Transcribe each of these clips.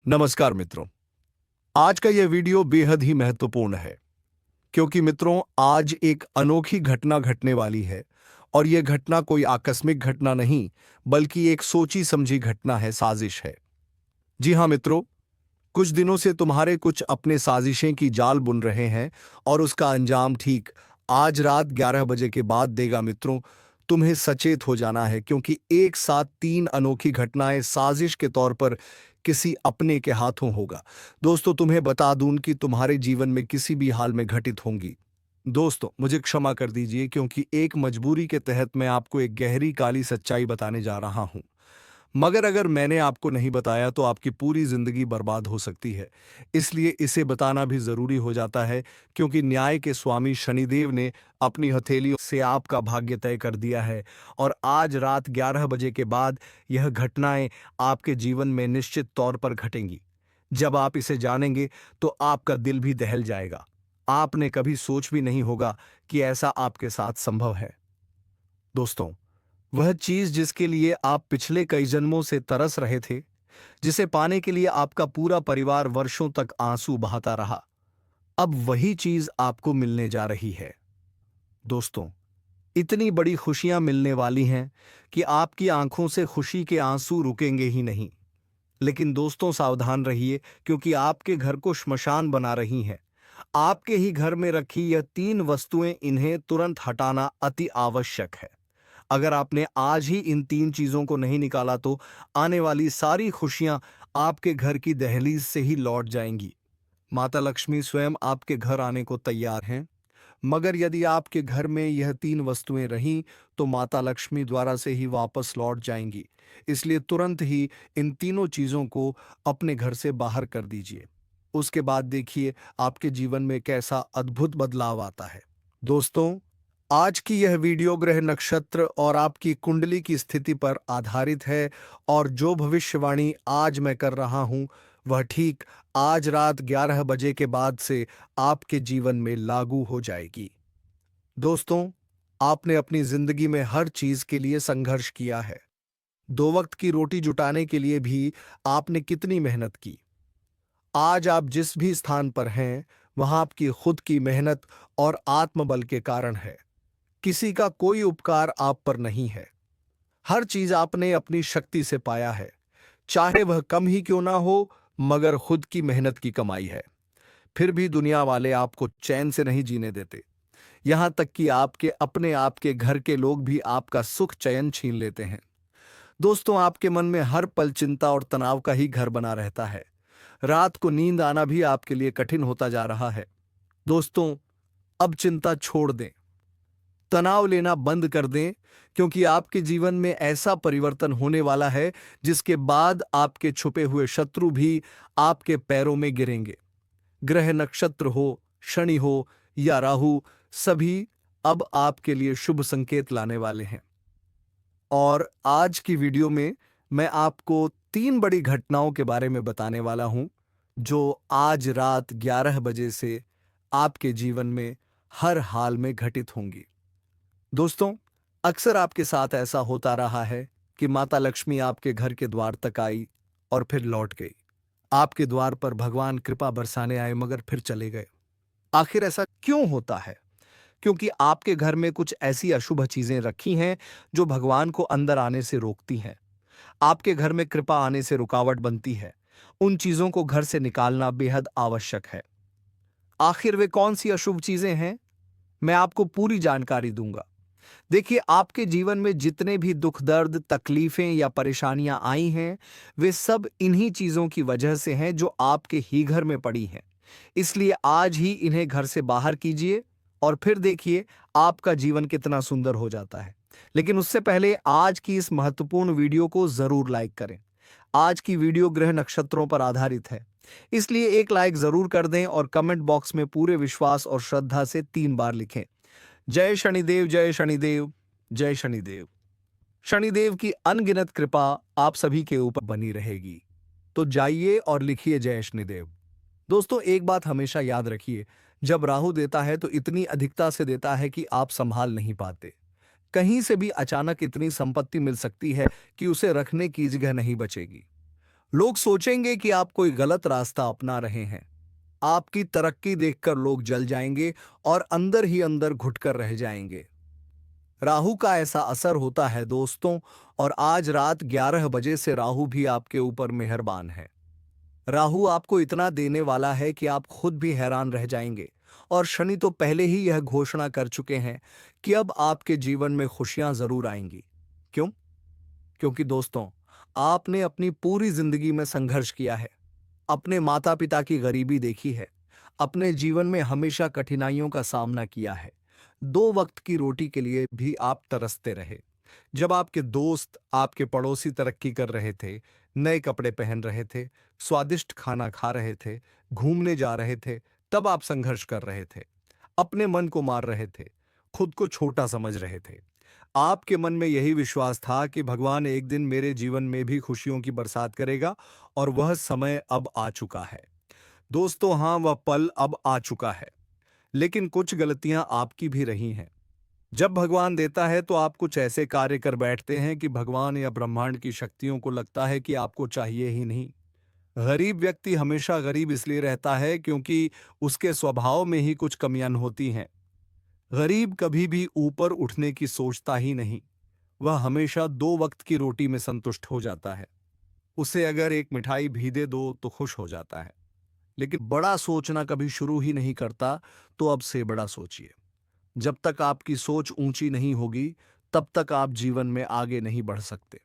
नमस्कार मित्रों। आज का यह वीडियो बेहद ही महत्वपूर्ण है क्योंकि मित्रों आज एक अनोखी घटना घटने वाली है। और यह घटना कोई आकस्मिक घटना नहीं बल्कि एक सोची समझी घटना है, साजिश है। जी हाँ मित्रों, कुछ दिनों से तुम्हारे कुछ अपने साजिशें की जाल बुन रहे हैं और उसका अंजाम ठीक आज रात 11 बजे के बाद देगा। मित्रों, तुम्हें सचेत हो जाना है क्योंकि एक साथ तीन अनोखी घटनाएं साजिश के तौर पर किसी अपने के हाथों होगा। दोस्तों, तुम्हें बता दूं कि तुम्हारे जीवन में किसी भी हाल में घटित होंगी। दोस्तों, मुझे क्षमा कर दीजिए क्योंकि एक मजबूरी के तहत मैं आपको एक गहरी काली सच्चाई बताने जा रहा हूं। मगर अगर मैंने आपको नहीं बताया तो आपकी पूरी जिंदगी बर्बाद हो सकती है। इसलिए इसे बताना भी जरूरी हो जाता है क्योंकि न्याय के स्वामी शनिदेव ने अपनी हथेलियों से आपका भाग्य तय कर दिया है। और आज रात 11 बजे के बाद यह घटनाएं आपके जीवन में निश्चित तौर पर घटेंगी। जब आप इसे जानेंगे तो आपका दिल भी दहल जाएगा। आपने कभी सोच भी नहीं होगा कि ऐसा आपके साथ संभव है। दोस्तों, वह चीज जिसके लिए आप पिछले कई जन्मों से तरस रहे थे, जिसे पाने के लिए आपका पूरा परिवार वर्षों तक आंसू बहाता रहा, अब वही चीज आपको मिलने जा रही है। दोस्तों, इतनी बड़ी खुशियां मिलने वाली हैं कि आपकी आंखों से खुशी के आंसू रुकेंगे ही नहीं। लेकिन दोस्तों, सावधान रहिए क्योंकि आपके घर को श्मशान बना रही हैं। आपके ही घर में रखी यह तीन वस्तुएं, इन्हें तुरंत हटाना अति आवश्यक है। अगर आपने आज ही इन तीन चीजों को नहीं निकाला तो आने वाली सारी खुशियां आपके घर की दहलीज से ही लौट जाएंगी। माता लक्ष्मी स्वयं आपके घर आने को तैयार हैं। मगर यदि आपके घर में यह तीन वस्तुएं रहीं तो माता लक्ष्मी द्वारा से ही वापस लौट जाएंगी। इसलिए तुरंत ही इन तीनों चीजों को अपने घर से बाहर कर दीजिए। उसके बाद देखिए आपके जीवन में कैसा अद्भुत बदलाव आता है। दोस्तों, आज की यह वीडियो ग्रह नक्षत्र और आपकी कुंडली की स्थिति पर आधारित है और जो भविष्यवाणी आज मैं कर रहा हूं वह ठीक आज रात 11 बजे के बाद से आपके जीवन में लागू हो जाएगी। दोस्तों, आपने अपनी जिंदगी में हर चीज के लिए संघर्ष किया है। दो वक्त की रोटी जुटाने के लिए भी आपने कितनी मेहनत की। आज आप जिस भी स्थान पर हैं वहां आपकी खुद की मेहनत और आत्मबल के कारण है। किसी का कोई उपकार आप पर नहीं है। हर चीज आपने अपनी शक्ति से पाया है, चाहे वह कम ही क्यों ना हो, मगर खुद की मेहनत की कमाई है। फिर भी दुनिया वाले आपको चैन से नहीं जीने देते। यहां तक कि आपके घर के लोग भी आपका सुख चैन छीन लेते हैं। दोस्तों, आपके मन में हर पल चिंता और तनाव का ही घर बना रहता है। रात को नींद आना भी आपके लिए कठिन होता जा रहा है। दोस्तों, अब चिंता छोड़ दें, तनाव लेना बंद कर दें क्योंकि आपके जीवन में ऐसा परिवर्तन होने वाला है जिसके बाद आपके छुपे हुए शत्रु भी आपके पैरों में गिरेंगे। ग्रह नक्षत्र हो, शनि हो या राहु, सभी अब आपके लिए शुभ संकेत लाने वाले हैं। और आज की वीडियो में मैं आपको तीन बड़ी घटनाओं के बारे में बताने वाला हूं जो आज रात 11 बजे से आपके जीवन में हर हाल में घटित होंगी। दोस्तों, अक्सर आपके साथ ऐसा होता रहा है कि माता लक्ष्मी आपके घर के द्वार तक आई और फिर लौट गई। आपके द्वार पर भगवान कृपा बरसाने आए मगर फिर चले गए। आखिर ऐसा क्यों होता है? क्योंकि आपके घर में कुछ ऐसी अशुभ चीजें रखी हैं जो भगवान को अंदर आने से रोकती हैं। आपके घर में कृपा आने से रुकावट बनती है। उन चीजों को घर से निकालना बेहद आवश्यक है। आखिर वे कौन सी अशुभ चीजें हैं? मैं आपको पूरी जानकारी दूंगा। देखिए, आपके जीवन में जितने भी दुख दर्द तकलीफें या परेशानियां आई हैं, वे सब इन्हीं चीजों की वजह से हैं जो आपके ही घर में पड़ी हैं। इसलिए आज ही इन्हें घर से बाहर कीजिए और फिर देखिए आपका जीवन कितना सुंदर हो जाता है। लेकिन उससे पहले आज की इस महत्वपूर्ण वीडियो को जरूर लाइक करें। आज की वीडियो ग्रह नक्षत्रों पर आधारित है, इसलिए एक लाइक जरूर कर दें और कमेंट बॉक्स में पूरे विश्वास और श्रद्धा से 3 बार लिखें, जय शनिदेव, जय शनिदेव, जय शनिदेव। शनिदेव की अनगिनत कृपा आप सभी के ऊपर बनी रहेगी। तो जाइए और लिखिए जय शनिदेव। दोस्तों, एक बात हमेशा याद रखिए, जब राहु देता है तो इतनी अधिकता से देता है कि आप संभाल नहीं पाते। कहीं से भी अचानक इतनी संपत्ति मिल सकती है कि उसे रखने की जगह नहीं बचेगी। लोग सोचेंगे कि आप कोई गलत रास्ता अपना रहे हैं। आपकी तरक्की देखकर लोग जल जाएंगे और अंदर ही अंदर घुटकर रह जाएंगे। राहु का ऐसा असर होता है दोस्तों, और आज रात 11 बजे से राहु भी आपके ऊपर मेहरबान है। राहु आपको इतना देने वाला है कि आप खुद भी हैरान रह जाएंगे। और शनि तो पहले ही यह घोषणा कर चुके हैं कि अब आपके जीवन में खुशियां जरूर आएंगी। क्यों? क्योंकि दोस्तों, आपने अपनी पूरी जिंदगी में संघर्ष किया है, अपने माता पिता की गरीबी देखी है, अपने जीवन में हमेशा कठिनाइयों का सामना किया है। 2 वक्त की रोटी के लिए भी आप तरसते रहे। जब आपके दोस्त, आपके पड़ोसी तरक्की कर रहे थे, नए कपड़े पहन रहे थे, स्वादिष्ट खाना खा रहे थे, घूमने जा रहे थे, तब आप संघर्ष कर रहे थे, अपने मन को मार रहे थे, खुद को छोटा समझ रहे थे। आपके मन में यही विश्वास था कि भगवान एक दिन मेरे जीवन में भी खुशियों की बरसात करेगा, और वह समय अब आ चुका है। दोस्तों, हाँ, वह पल अब आ चुका है। लेकिन कुछ गलतियां आपकी भी रही हैं। जब भगवान देता है तो आप कुछ ऐसे कार्य कर बैठते हैं कि भगवान या ब्रह्मांड की शक्तियों को लगता है कि आपको चाहिए ही नहीं। गरीब व्यक्ति हमेशा गरीब इसलिए रहता है क्योंकि उसके स्वभाव में ही कुछ कमियां होती हैं। गरीब कभी भी ऊपर उठने की सोचता ही नहीं। वह हमेशा 2 वक्त की रोटी में संतुष्ट हो जाता है। उसे अगर एक मिठाई भी दे दो तो खुश हो जाता है। लेकिन बड़ा सोचना कभी शुरू ही नहीं करता। तो अब से बड़ा सोचिए। जब तक आपकी सोच ऊंची नहीं होगी, तब तक आप जीवन में आगे नहीं बढ़ सकते।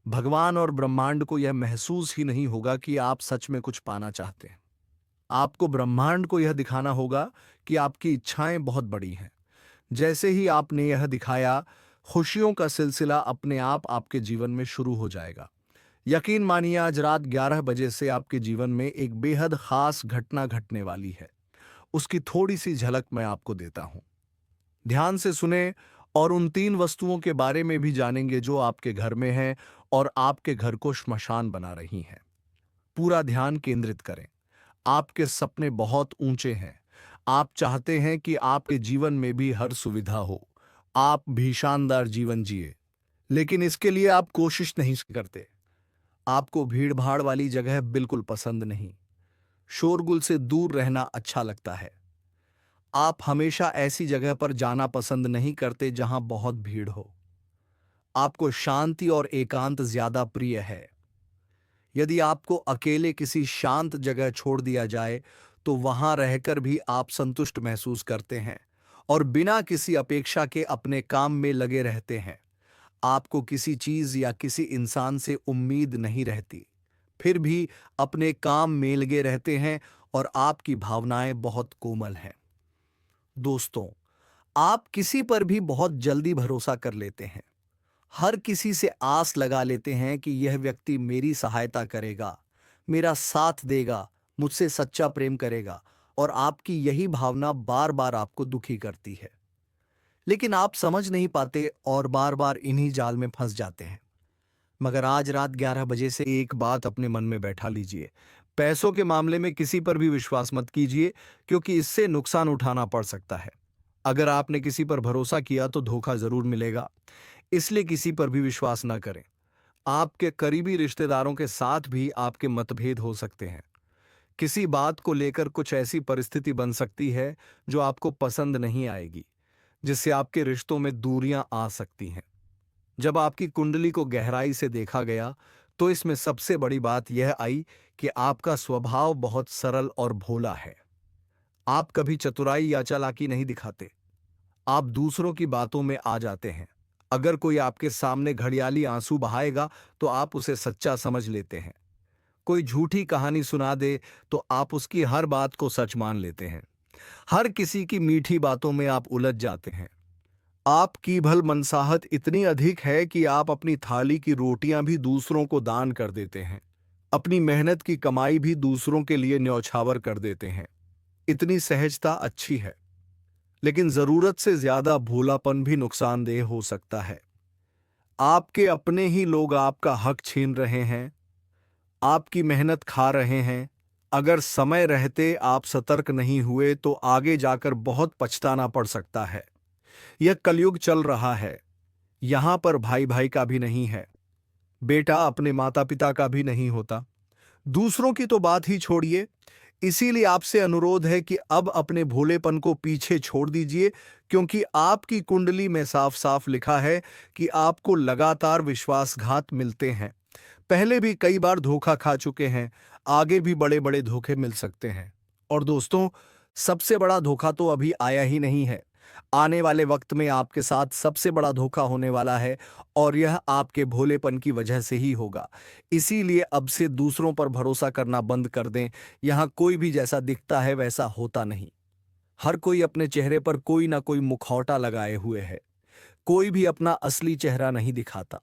भगवान और ब्रह्मांड को यह महसूस ही नहीं होगा कि आप सच में कुछ पाना चाहते हैं। आपको ब्रह्मांड को यह दिखाना होगा कि आपकी इच्छाएं बहुत बड़ी हैं। जैसे ही आपने यह दिखाया, खुशियों का सिलसिला अपने आप आपके जीवन में शुरू हो जाएगा। यकीन मानिए, आज रात 11 बजे से आपके जीवन में एक बेहद खास घटना घटने वाली है। उसकी थोड़ी सी झलक मैं आपको देता हूं। ध्यान से सुने, और उन 3 वस्तुओं के बारे में भी जानेंगे जो आपके घर में हैं और आपके घर को श्मशान बना रही हैं। पूरा ध्यान केंद्रित करें। आपके सपने बहुत ऊंचे हैं। आप चाहते हैं कि आपके जीवन में भी हर सुविधा हो, आप भी शानदार जीवन जिए। लेकिन इसके लिए आप कोशिश नहीं करते। आपको भीड़ भाड़ वाली जगह बिल्कुल पसंद नहीं। शोरगुल से दूर रहना अच्छा लगता है। आप हमेशा ऐसी जगह पर जाना पसंद नहीं करते जहां बहुत भीड़ हो। आपको शांति और एकांत ज्यादा प्रिय है। यदि आपको अकेले किसी शांत जगह छोड़ दिया जाए तो वहां रहकर भी आप संतुष्ट महसूस करते हैं और बिना किसी अपेक्षा के अपने काम में लगे रहते हैं। आपको किसी चीज या किसी इंसान से उम्मीद नहीं रहती, फिर भी अपने काम में लगे रहते हैं और आपकी भावनाएं बहुत कोमल हैं। दोस्तों, आप किसी पर भी बहुत जल्दी भरोसा कर लेते हैं। हर किसी से आस लगा लेते हैं कि यह व्यक्ति मेरी सहायता करेगा, मेरा साथ देगा, मुझसे सच्चा प्रेम करेगा, और आपकी यही भावना बार बार आपको दुखी करती है। लेकिन आप समझ नहीं पाते और बार बार इन्हीं जाल में फंस जाते हैं। मगर आज रात 11 बजे से एक बात अपने मन में बैठा लीजिए। पैसों के मामले में किसी पर भी विश्वास मत कीजिए, क्योंकि इससे नुकसान उठाना पड़ सकता है। अगर आपने किसी पर भरोसा किया तो धोखा जरूर मिलेगा, इसलिए किसी पर भी विश्वास न करें। आपके करीबी रिश्तेदारों के साथ भी आपके मतभेद हो सकते हैं। किसी बात को लेकर कुछ ऐसी परिस्थिति बन सकती है जो आपको पसंद नहीं आएगी, जिससे आपके रिश्तों में दूरियां आ सकती हैं। जब आपकी कुंडली को गहराई से देखा गया तो इसमें सबसे बड़ी बात यह आई कि आपका स्वभाव बहुत सरल और भोला है। आप कभी चतुराई या चालाकी नहीं दिखाते। आप दूसरों की बातों में आ जाते हैं। अगर कोई आपके सामने घड़ियाली आंसू बहाएगा तो आप उसे सच्चा समझ लेते हैं। कोई झूठी कहानी सुना दे तो आप उसकी हर बात को सच मान लेते हैं। हर किसी की मीठी बातों में आप उलझ जाते हैं। आपकी भल मनसाहत इतनी अधिक है कि आप अपनी थाली की रोटियां भी दूसरों को दान कर देते हैं। अपनी मेहनत की कमाई भी दूसरों के लिए न्यौछावर कर देते हैं। इतनी सहजता अच्छी है, लेकिन जरूरत से ज्यादा भोलापन भी नुकसानदेह हो सकता है। आपके अपने ही लोग आपका हक छीन रहे हैं, आपकी मेहनत खा रहे हैं। अगर समय रहते आप सतर्क नहीं हुए तो आगे जाकर बहुत पछताना पड़ सकता है। यह कलयुग चल रहा है। यहां पर भाई भाई का भी नहीं है, बेटा अपने माता पिता का भी नहीं होता। दूसरों की तो बात ही छोड़िए, इसीलिए आपसे अनुरोध है कि अब अपने भोलेपन को पीछे छोड़ दीजिए, क्योंकि आपकी कुंडली में साफ साफ लिखा है कि आपको लगातार विश्वासघात मिलते हैं। पहले भी कई बार धोखा खा चुके हैं, आगे भी बड़े बड़े धोखे मिल सकते हैं। और दोस्तों, सबसे बड़ा धोखा तो अभी आया ही नहीं है। आने वाले वक्त में आपके साथ सबसे बड़ा धोखा होने वाला है, और यह आपके भोलेपन की वजह से ही होगा। इसीलिए अब से दूसरों पर भरोसा करना बंद कर दें। यहाँ कोई भी जैसा दिखता है वैसा होता नहीं। हर कोई अपने चेहरे पर कोई ना कोई मुखौटा लगाए हुए है। कोई भी अपना असली चेहरा नहीं दिखाता।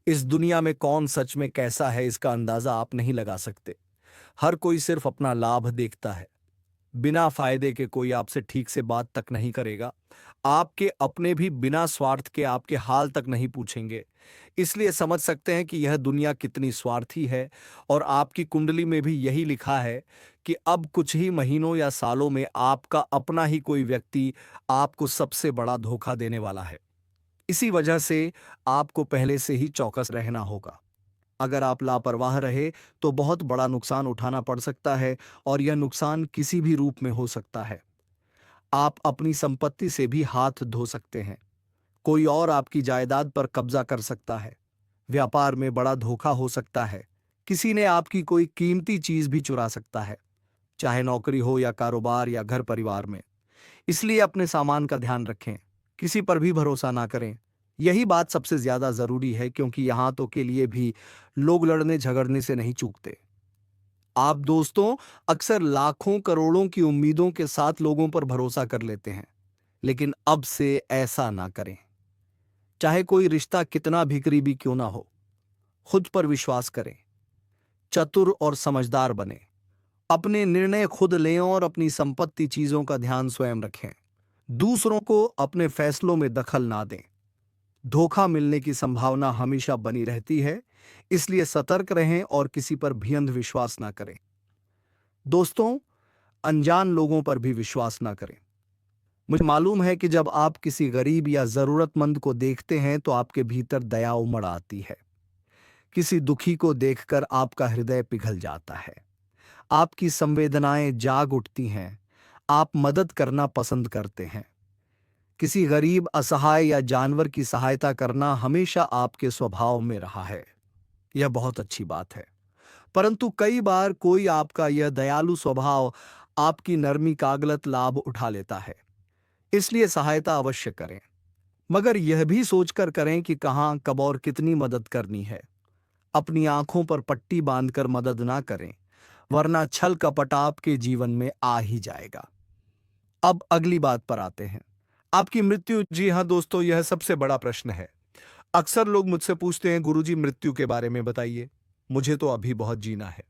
इस दुनिया में कौन सच में कैसा है, इसका अंदाजा आप नहीं लगा सकते। हर कोई सिर्फ अपना लाभ देखता है। बिना फायदे के कोई आपसे ठीक से बात तक नहीं करेगा। आपके अपने भी बिना स्वार्थ के आपके हाल तक नहीं पूछेंगे। इसलिए समझ सकते हैं कि यह दुनिया कितनी स्वार्थी है। और आपकी कुंडली में भी यही लिखा है कि अब कुछ ही महीनों या सालों में आपका अपना ही कोई व्यक्ति आपको सबसे बड़ा धोखा देने वाला है। इसी वजह से आपको पहले से ही चौकस रहना होगा। अगर आप लापरवाह रहे तो बहुत बड़ा नुकसान उठाना पड़ सकता है, और यह नुकसान किसी भी रूप में हो सकता है। आप अपनी संपत्ति से भी हाथ धो सकते हैं। कोई और आपकी जायदाद पर कब्जा कर सकता है। व्यापार में बड़ा धोखा हो सकता है। किसी ने आपकी कोई कीमती चीज भी चुरा सकता है, चाहे नौकरी हो या कारोबार या घर परिवार में। इसलिए अपने सामान का ध्यान रखें। किसी पर भी भरोसा ना करें। यही बात सबसे ज्यादा जरूरी है, क्योंकि यहां तो के लिए भी लोग लड़ने झगड़ने से नहीं चूकते। आप दोस्तों अक्सर लाखों करोड़ों की उम्मीदों के साथ लोगों पर भरोसा कर लेते हैं, लेकिन अब से ऐसा ना करें। चाहे कोई रिश्ता कितना भी करीबी क्यों ना हो, खुद पर विश्वास करें। चतुर और समझदार बने। अपने निर्णय खुद लें और अपनी संपत्ति चीजों का ध्यान स्वयं रखें। दूसरों को अपने फैसलों में दखल ना दें। धोखा मिलने की संभावना हमेशा बनी रहती है, इसलिए सतर्क रहें और किसी पर भी अंधविश्वास ना करें। दोस्तों, अनजान लोगों पर भी विश्वास ना करें। मुझे मालूम है कि जब आप किसी गरीब या जरूरतमंद को देखते हैं तो आपके भीतर दया उमड़ आती है। किसी दुखी को देखकर आपका हृदय पिघल जाता है। आपकी संवेदनाएं जाग उठती हैं। आप मदद करना पसंद करते हैं। किसी गरीब, असहाय या जानवर की सहायता करना हमेशा आपके स्वभाव में रहा है। यह बहुत अच्छी बात है। परंतु कई बार कोई आपका यह दयालु स्वभाव आपकी नरमी का गलत लाभ उठा लेता है। इसलिए सहायता अवश्य करें, मगर यह भी सोचकर करें कि कहां, कब और कितनी मदद करनी है। अपनी आंखों पर पट्टी बांधकर मदद ना करें, वरना छल कपट आपके जीवन में आ ही जाएगा। अब अगली बात पर आते हैं, आपकी मृत्यु। जी हाँ दोस्तों, यह सबसे बड़ा प्रश्न है। अक्सर लोग मुझसे पूछते हैं, गुरुजी मृत्यु के बारे में बताइए, मुझे तो अभी बहुत जीना है।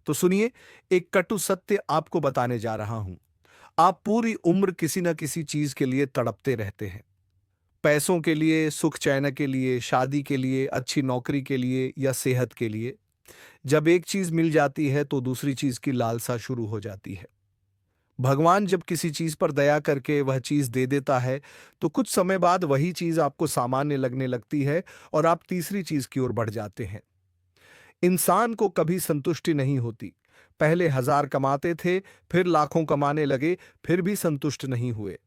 तो सुनिए, एक कटु सत्य आपको बताने जा रहा हूं। आप पूरी उम्र किसी न किसी चीज के लिए तड़पते रहते हैं। पैसों के लिए, सुख चैन के लिए, शादी के लिए, अच्छी नौकरी के लिए या सेहत के लिए। जब एक चीज मिल जाती है तो दूसरी चीज की लालसा शुरू हो जाती है। भगवान जब किसी चीज पर दया करके वह चीज दे देता है तो कुछ समय बाद वही चीज आपको सामान्य लगने लगती है और आप तीसरी चीज की ओर बढ़ जाते हैं। इंसान को कभी संतुष्टि नहीं होती। पहले 1000 कमाते थे, फिर लाखों कमाने लगे, फिर भी संतुष्ट नहीं हुए।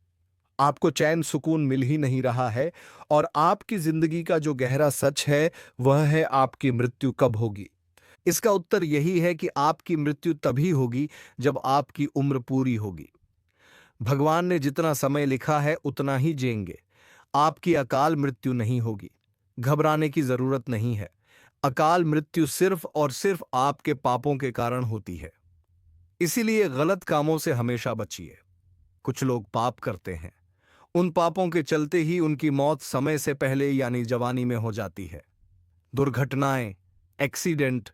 आपको चैन सुकून मिल ही नहीं रहा है। और आपकी जिंदगी का जो गहरा सच है वह है, आपकी मृत्यु कब होगी। इसका उत्तर यही है कि आपकी मृत्यु तभी होगी जब आपकी उम्र पूरी होगी। भगवान ने जितना समय लिखा है उतना ही जिएंगे। आपकी अकाल मृत्यु नहीं होगी। घबराने की जरूरत नहीं है। अकाल मृत्यु सिर्फ और सिर्फ आपके पापों के कारण होती है। इसीलिए गलत कामों से हमेशा बचिए। कुछ लोग पाप करते हैं, उन पापों के चलते ही उनकी मौत समय से पहले यानी जवानी में हो जाती है। दुर्घटनाएं, एक्सीडेंट,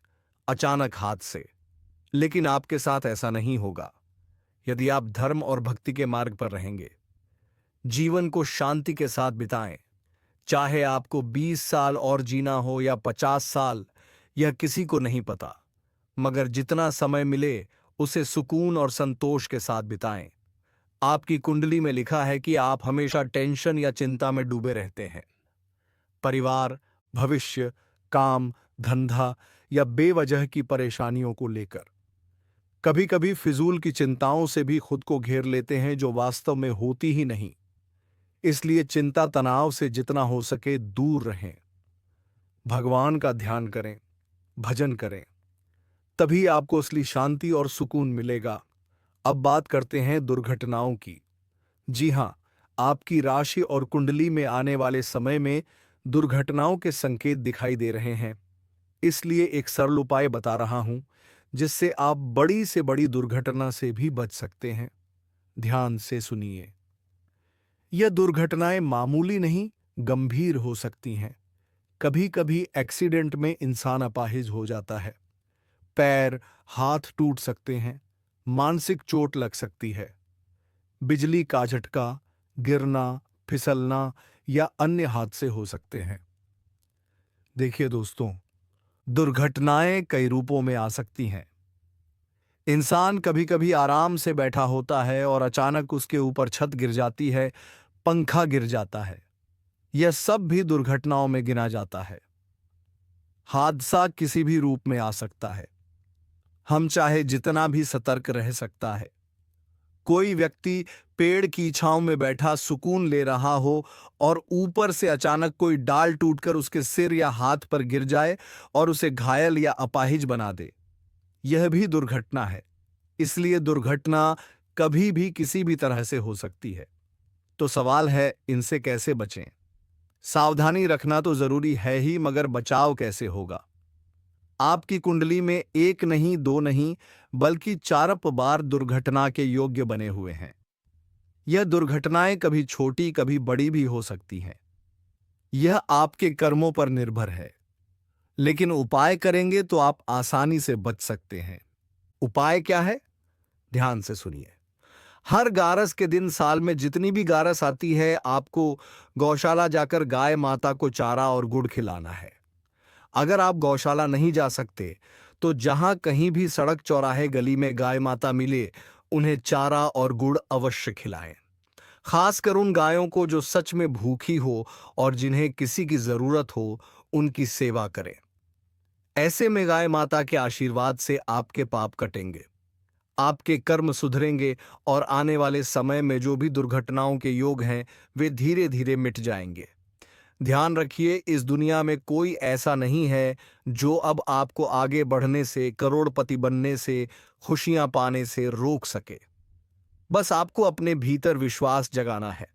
अचानक हादसे। लेकिन आपके साथ ऐसा नहीं होगा यदि आप धर्म और भक्ति के मार्ग पर रहेंगे। जीवन को शांति के साथ बिताएं। चाहे आपको 20 साल और जीना हो या 50 साल, यह किसी को नहीं पता, मगर जितना समय मिले उसे सुकून और संतोष के साथ बिताएं। आपकी कुंडली में लिखा है कि आप हमेशा टेंशन या चिंता में डूबे रहते हैं। परिवार, भविष्य, काम, धंधा, या बेवजह की परेशानियों को लेकर। कभी कभी फिजूल की चिंताओं से भी खुद को घेर लेते हैं जो वास्तव में होती ही नहीं। इसलिए चिंता तनाव से जितना हो सके दूर रहें। भगवान का ध्यान करें, भजन करें, तभी आपको असली शांति और सुकून मिलेगा। अब बात करते हैं दुर्घटनाओं की। जी हां, आपकी राशि और कुंडली में आने वाले समय में दुर्घटनाओं के संकेत दिखाई दे रहे हैं। इसलिए एक सरल उपाय बता रहा हूं जिससे आप बड़ी से बड़ी दुर्घटना से भी बच सकते हैं। ध्यान से सुनिए। यह दुर्घटनाएं मामूली नहीं, गंभीर हो सकती हैं। कभी कभी एक्सीडेंट में इंसान अपाहिज हो जाता है। पैर, हाथ टूट सकते हैं, मानसिक चोट लग सकती है। बिजली का झटका, गिरना, फिसलना या अन्य हादसे हो सकते हैं। देखिए दोस्तों, दुर्घटनाएं कई रूपों में आ सकती हैं। इंसान कभी कभी आराम से बैठा होता है और अचानक उसके ऊपर छत गिर जाती है, पंखा गिर जाता है। यह सब भी दुर्घटनाओं में गिना जाता है। हादसा किसी भी रूप में आ सकता है। हम चाहे जितना भी सतर्क रह सकता है। कोई व्यक्ति पेड़ की छांव में बैठा सुकून ले रहा हो और ऊपर से अचानक कोई डाल टूटकर उसके सिर या हाथ पर गिर जाए और उसे घायल या अपाहिज बना दे, यह भी दुर्घटना है। इसलिए दुर्घटना कभी भी किसी भी तरह से हो सकती है। तो सवाल है, इनसे कैसे बचें? सावधानी रखना तो जरूरी है ही, मगर बचाव कैसे होगा? आपकी कुंडली में एक नहीं, दो नहीं, बल्कि 4 बार दुर्घटना के योग्य बने हुए हैं। यह दुर्घटनाएं कभी छोटी कभी बड़ी भी हो सकती हैं। यह आपके कर्मों पर निर्भर है, लेकिन उपाय करेंगे तो आप आसानी से बच सकते हैं। उपाय क्या है? ध्यान से सुनिए। हर गारस के दिन साल में जितनी भी गारस आती है, आपको गौशाला जाकर गाय माता को चारा और गुड़ खिलाना है। अगर आप गौशाला नहीं जा सकते तो जहां कहीं भी सड़क, चौराहे, गली में गाय माता मिले, उन्हें चारा और गुड़ अवश्य खिलाएं। खासकर उन गायों को जो सच में भूखी हो और जिन्हें किसी की जरूरत हो, उनकी सेवा करें। ऐसे में गाय माता के आशीर्वाद से आपके पाप कटेंगे, आपके कर्म सुधरेंगे और आने वाले समय में जो भी दुर्घटनाओं के योग हैं, वे धीरे धीरे मिट जाएंगे। ध्यान रखिए, इस दुनिया में कोई ऐसा नहीं है जो अब आपको आगे बढ़ने से, करोड़पति बनने से, खुशियां पाने से रोक सके। बस आपको अपने भीतर विश्वास जगाना है।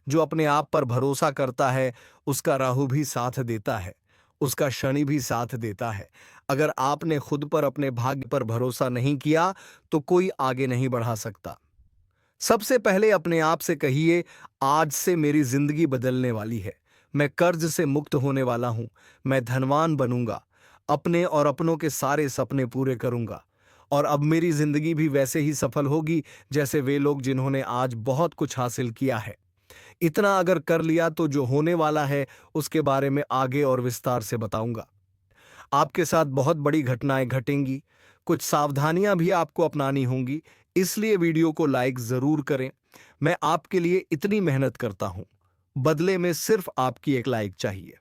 जो अपने आप पर भरोसा करता है, उसका राहु भी साथ देता है, उसका शनि भी साथ देता है। अगर आपने खुद पर, अपने भाग्य पर भरोसा नहीं किया तो कोई आगे नहीं बढ़ा सकता। सबसे पहले अपने आप से कहिए, आज से मेरी जिंदगी बदलने वाली है। मैं कर्ज से मुक्त होने वाला हूं। मैं धनवान बनूंगा। अपने और अपनों के सारे सपने पूरे करूंगा। और अब मेरी जिंदगी भी वैसे ही सफल होगी जैसे वे लोग जिन्होंने आज बहुत कुछ हासिल किया है। इतना अगर कर लिया तो जो होने वाला है उसके बारे में आगे और विस्तार से बताऊंगा। आपके साथ बहुत बड़ी घटनाएं घटेंगी। कुछ सावधानियां भी आपको अपनानी होंगी। इसलिए वीडियो को लाइक जरूर करें। मैं आपके लिए इतनी मेहनत करता हूं, बदले में सिर्फ आपकी एक लाइक चाहिए।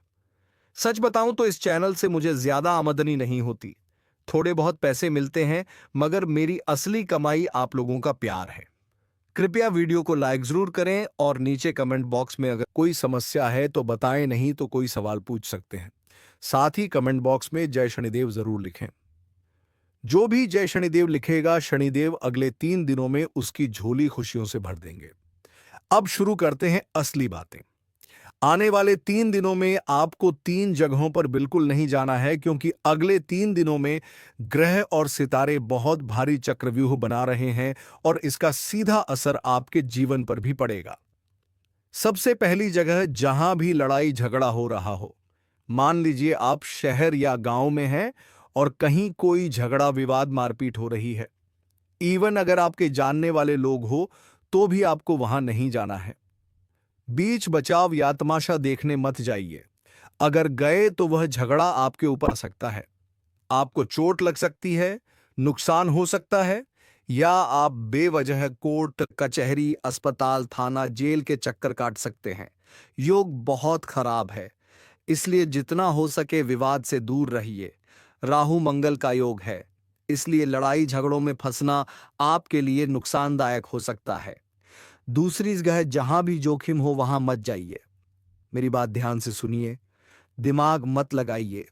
सच बताऊं तो इस चैनल से मुझे ज्यादा आमदनी नहीं होती। थोड़े बहुत पैसे मिलते हैं, मगर मेरी असली कमाई आप लोगों का प्यार है। कृपया वीडियो को लाइक जरूर करें और नीचे कमेंट बॉक्स में अगर कोई समस्या है तो बताएं, नहीं तो कोई सवाल पूछ सकते हैं। साथ ही कमेंट बॉक्स में जय शनिदेव जरूर लिखें। जो भी जय शनिदेव लिखेगा, शनिदेव अगले 3 दिनों में उसकी झोली खुशियों से भर देंगे। अब शुरू करते हैं असली बातें। आने वाले 3 दिनों में आपको 3 जगहों पर बिल्कुल नहीं जाना है, क्योंकि अगले 3 दिनों में ग्रह और सितारे बहुत भारी चक्रव्यूह बना रहे हैं और इसका सीधा असर आपके जीवन पर भी पड़ेगा। सबसे पहली जगह, जहां भी लड़ाई झगड़ा हो रहा हो। मान लीजिए आप शहर या गांव में हैं और कहीं कोई झगड़ा, विवाद, मारपीट हो रही है। इवन अगर आपके जानने वाले लोग हो तो भी आपको वहां नहीं जाना है। बीच बचाव या तमाशा देखने मत जाइए। अगर गए तो वह झगड़ा आपके ऊपर आ सकता है। आपको चोट लग सकती है, नुकसान हो सकता है, या आप बेवजह कोर्ट, कचहरी, अस्पताल, थाना, जेल के चक्कर काट सकते हैं। योग बहुत खराब है, इसलिए जितना हो सके विवाद से दूर रहिए। राहु मंगल का योग है, इसलिए लड़ाई झगड़ों में फंसना आपके लिए नुकसानदायक हो सकता है। दूसरी जगह जहां भी जोखिम हो वहां मत जाइए। मेरी बात ध्यान से सुनिए, दिमाग मत लगाइए।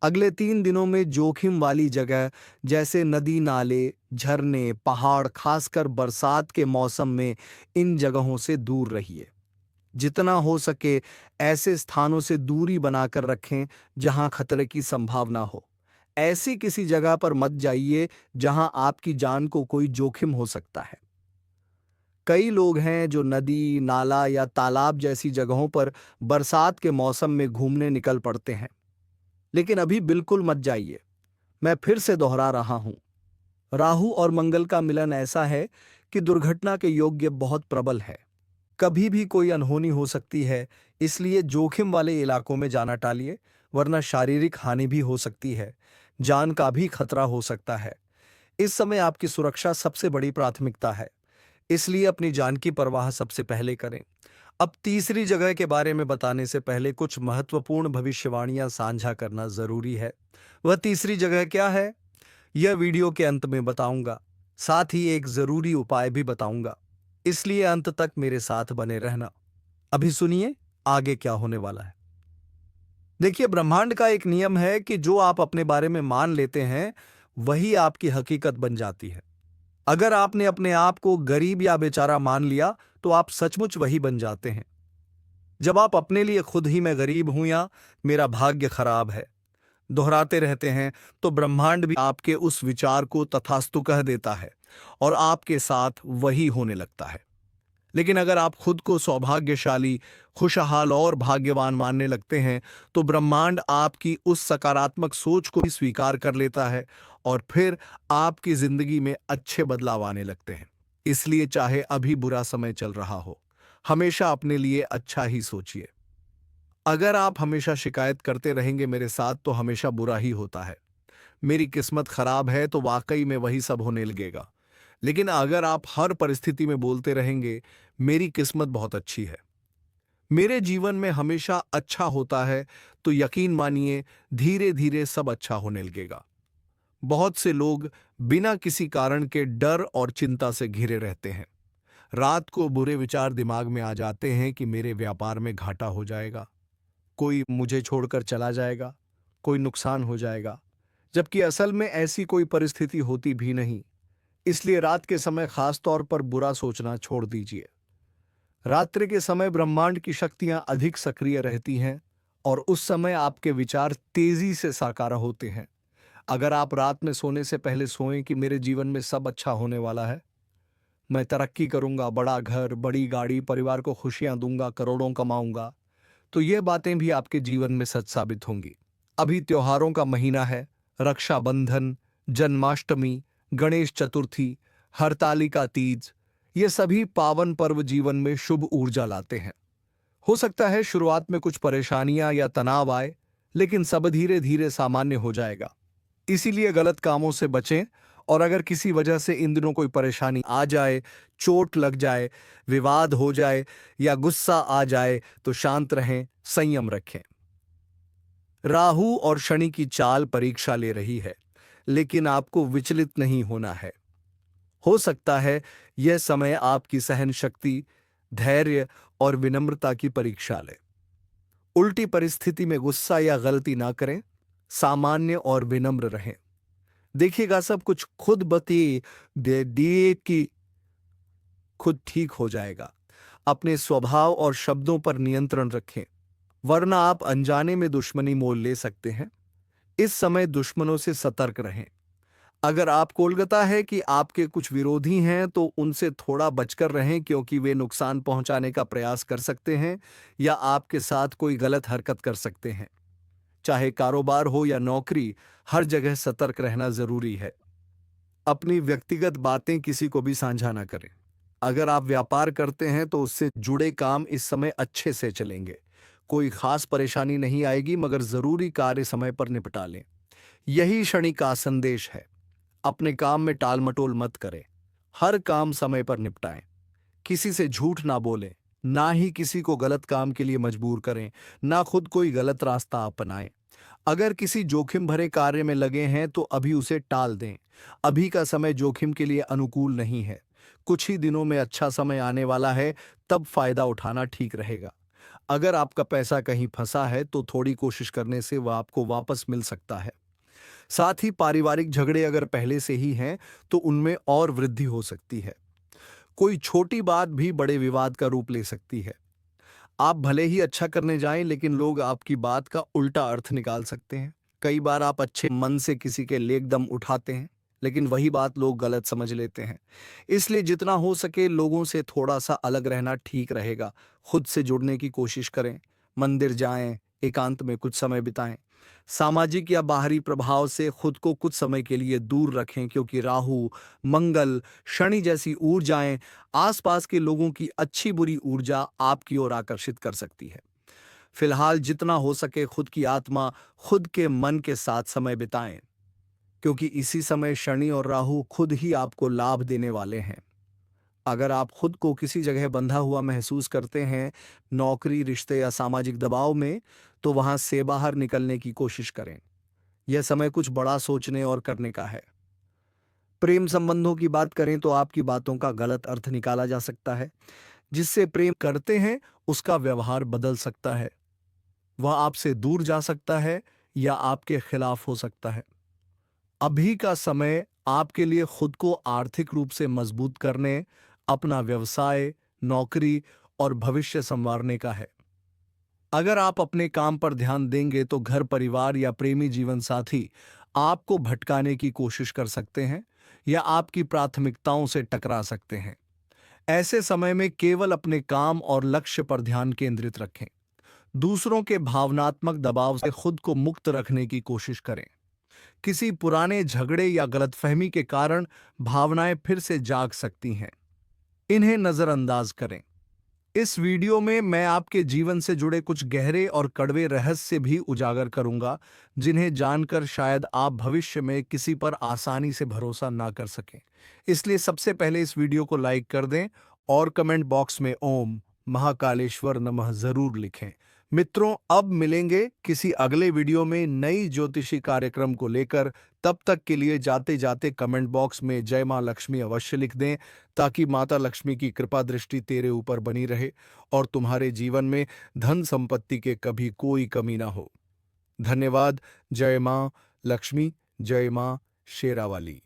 अगले 3 दिनों में जोखिम वाली जगह जैसे नदी नाले, झरने, पहाड़, खासकर बरसात के मौसम में इन जगहों से दूर रहिए। जितना हो सके ऐसे स्थानों से दूरी बनाकर रखें जहां खतरे की संभावना हो। ऐसी किसी जगह पर मत जाइए जहां आपकी जान को कोई जोखिम हो सकता है। कई लोग हैं जो नदी, नाला या तालाब जैसी जगहों पर बरसात के मौसम में घूमने निकल पड़ते हैं, लेकिन अभी बिल्कुल मत जाइए। मैं फिर से दोहरा रहा हूं, राहु और मंगल का मिलन ऐसा है कि दुर्घटना के योग्य बहुत प्रबल है। कभी भी कोई अनहोनी हो सकती है, इसलिए जोखिम वाले इलाकों में जाना टालिए, वरना शारीरिक हानि भी हो सकती है, जान का भी खतरा हो सकता है। इस समय आपकी सुरक्षा सबसे बड़ी प्राथमिकता है, इसलिए अपनी जान की परवाह सबसे पहले करें। अब तीसरी जगह के बारे में बताने से पहले कुछ महत्वपूर्ण भविष्यवाणियां साझा करना जरूरी है। वह तीसरी जगह क्या है, यह वीडियो के अंत में बताऊंगा। साथ ही एक जरूरी उपाय भी बताऊंगा, इसलिए अंत तक मेरे साथ बने रहना। अभी सुनिए आगे क्या होने वाला है। देखिए, ब्रह्मांड का एक नियम है कि जो आप अपने बारे में मान लेते हैं वही आपकी हकीकत बन जाती है। अगर आपने अपने आप को गरीब या बेचारा मान लिया तो आप सचमुच वही बन जाते हैं। जब आप अपने लिए खुद ही मैं गरीब हूं या मेरा भाग्य खराब है दोहराते रहते हैं, तो ब्रह्मांड भी आपके उस विचार को तथास्तु कह देता है और आपके साथ वही होने लगता है। लेकिन अगर आप खुद को सौभाग्यशाली, खुशहाल और भाग्यवान मानने लगते हैं, तो ब्रह्मांड आपकी उस सकारात्मक सोच को भी स्वीकार कर लेता है और फिर आपकी जिंदगी में अच्छे बदलाव आने लगते हैं। इसलिए चाहे अभी बुरा समय चल रहा हो, हमेशा अपने लिए अच्छा ही सोचिए। अगर आप हमेशा शिकायत करते रहेंगे मेरे साथ तो हमेशा बुरा ही होता है, मेरी किस्मत खराब है, तो वाकई में वही सब होने लगेगा। लेकिन अगर आप हर परिस्थिति में बोलते रहेंगे मेरी किस्मत बहुत अच्छी है, मेरे जीवन में हमेशा अच्छा होता है, तो यकीन मानिए धीरे धीरे सब अच्छा होने लगेगा। बहुत से लोग बिना किसी कारण के डर और चिंता से घिरे रहते हैं। रात को बुरे विचार दिमाग में आ जाते हैं कि मेरे व्यापार में घाटा हो जाएगा, कोई मुझे छोड़कर चला जाएगा, कोई नुकसान हो जाएगा, जबकि असल में ऐसी कोई परिस्थिति होती भी नहीं। इसलिए रात के समय खास तौर पर बुरा सोचना छोड़ दीजिए। रात्रि के समय ब्रह्मांड की शक्तियां अधिक सक्रिय रहती हैं और उस समय आपके विचार तेजी से साकार होते हैं। अगर आप रात में सोने से पहले सोएं कि मेरे जीवन में सब अच्छा होने वाला है, मैं तरक्की करूंगा, बड़ा घर, बड़ी गाड़ी, परिवार को खुशियां दूंगा, करोड़ों कमाऊंगा, तो ये बातें भी आपके जीवन में सच साबित होंगी। अभी त्योहारों का महीना है, रक्षाबंधन, जन्माष्टमी, गणेश चतुर्थी, हरतालिका तीज, ये सभी पावन पर्व जीवन में शुभ ऊर्जा लाते हैं। हो सकता है शुरुआत में कुछ परेशानियां या तनाव आए, लेकिन सब धीरे धीरे सामान्य हो जाएगा। इसीलिए गलत कामों से बचें और अगर किसी वजह से इन दिनों कोई परेशानी आ जाए, चोट लग जाए, विवाद हो जाए या गुस्सा आ जाए तो शांत रहें, संयम रखें। राहु और शनि की चाल परीक्षा ले रही है, लेकिन आपको विचलित नहीं होना है। हो सकता है यह समय आपकी सहन शक्ति, धैर्य और विनम्रता की परीक्षा ले। उल्टी परिस्थिति में गुस्सा या गलती ना करें, सामान्य और विनम्र रहें। देखिएगा सब कुछ खुद बती दे दिए कि खुद ठीक हो जाएगा। अपने स्वभाव और शब्दों पर नियंत्रण रखें, वरना आप अनजाने में दुश्मनी मोल ले सकते हैं। इस समय दुश्मनों से सतर्क रहें। अगर आपको लगता है कि आपके कुछ विरोधी हैं तो उनसे थोड़ा बचकर रहें, क्योंकि वे नुकसान पहुंचाने का प्रयास कर सकते हैं या आपके साथ कोई गलत हरकत कर सकते हैं। चाहे कारोबार हो या नौकरी, हर जगह सतर्क रहना जरूरी है। अपनी व्यक्तिगत बातें किसी को भी साझा ना करें। अगर आप व्यापार करते हैं तो उससे जुड़े काम इस समय अच्छे से चलेंगे। कोई खास परेशानी नहीं आएगी, मगर जरूरी कार्य समय पर निपटा लें। यही शनि का संदेश है। अपने काम में टाल मटोल मत करें, हर काम समय पर निपटाएं। किसी से झूठ ना बोलें, ना ही किसी को गलत काम के लिए मजबूर करें, ना खुद कोई गलत रास्ता अपनाएं। अगर किसी जोखिम भरे कार्य में लगे हैं तो अभी उसे टाल दें। अभी का समय जोखिम के लिए अनुकूल नहीं है। कुछ ही दिनों में अच्छा समय आने वाला है, तब फायदा उठाना ठीक रहेगा। अगर आपका पैसा कहीं फंसा है तो थोड़ी कोशिश करने से वह आपको वापस मिल सकता है। साथ ही पारिवारिक झगड़े अगर पहले से ही हैं तो उनमें और वृद्धि हो सकती है। कोई छोटी बात भी बड़े विवाद का रूप ले सकती है। आप भले ही अच्छा करने जाएं, लेकिन लोग आपकी बात का उल्टा अर्थ निकाल सकते हैं। कई बार आप अच्छे मन से किसी के लेकदम उठाते हैं, लेकिन वही बात लोग गलत समझ लेते हैं। इसलिए जितना हो सके लोगों से थोड़ा सा अलग रहना ठीक रहेगा। खुद से जुड़ने की कोशिश करें। मंदिर जाएं, एकांत में कुछ समय बिताएं। सामाजिक या बाहरी प्रभाव से खुद को कुछ समय के लिए दूर रखें, क्योंकि राहु, मंगल, शनि जैसी ऊर्जाएं आसपास के लोगों की अच्छी बुरी ऊर्जा आपकी ओर आकर्षित कर सकती है। फिलहाल जितना हो सके खुद की आत्मा, खुद के मन के साथ समय बिताएं, क्योंकि इसी समय शनि और राहु खुद ही आपको लाभ देने वाले हैं। अगर आप खुद को किसी जगह बंधा हुआ महसूस करते हैं, नौकरी, रिश्ते या सामाजिक दबाव में, तो वहां से बाहर निकलने की कोशिश करें। यह समय कुछ बड़ा सोचने और करने का है। प्रेम संबंधों की बात करें तो आपकी बातों का गलत अर्थ निकाला जा सकता है। जिससे प्रेम करते हैं उसका व्यवहार बदल सकता है। वह आपसे दूर जा सकता है या आपके खिलाफ हो सकता है। अभी का समय आपके लिए खुद को आर्थिक रूप से मजबूत करने, अपना व्यवसाय, नौकरी और भविष्य संवारने का है। अगर आप अपने काम पर ध्यान देंगे तो घर परिवार या प्रेमी जीवन साथी आपको भटकाने की कोशिश कर सकते हैं या आपकी प्राथमिकताओं से टकरा सकते हैं। ऐसे समय में केवल अपने काम और लक्ष्य पर ध्यान केंद्रित रखें। दूसरों के भावनात्मक दबाव से खुद को मुक्त रखने की कोशिश करें। किसी पुराने झगड़े या गलतफहमी के कारण भावनाएं फिर से जाग सकती हैं। इन्हें नजरअंदाज करें। इस वीडियो में मैं आपके जीवन से जुड़े कुछ गहरे और कड़वे रहस्य भी उजागर करूंगा, जिन्हें जानकर शायद आप भविष्य में किसी पर आसानी से भरोसा ना कर सकें। इसलिए सबसे पहले इस वीडियो को लाइक कर दें और कमेंट बॉक्स में ओम महाकालेश्वर नमः जरूर लिखें। मित्रों, अब मिलेंगे किसी अगले वीडियो में नई ज्योतिषी कार्यक्रम को लेकर। तब तक के लिए जाते जाते कमेंट बॉक्स में जय मां लक्ष्मी अवश्य लिख दें, ताकि माता लक्ष्मी की कृपा दृष्टि तेरे ऊपर बनी रहे और तुम्हारे जीवन में धन संपत्ति के कभी कोई कमी ना हो। धन्यवाद। जय मां लक्ष्मी, जय मां शेरावाली।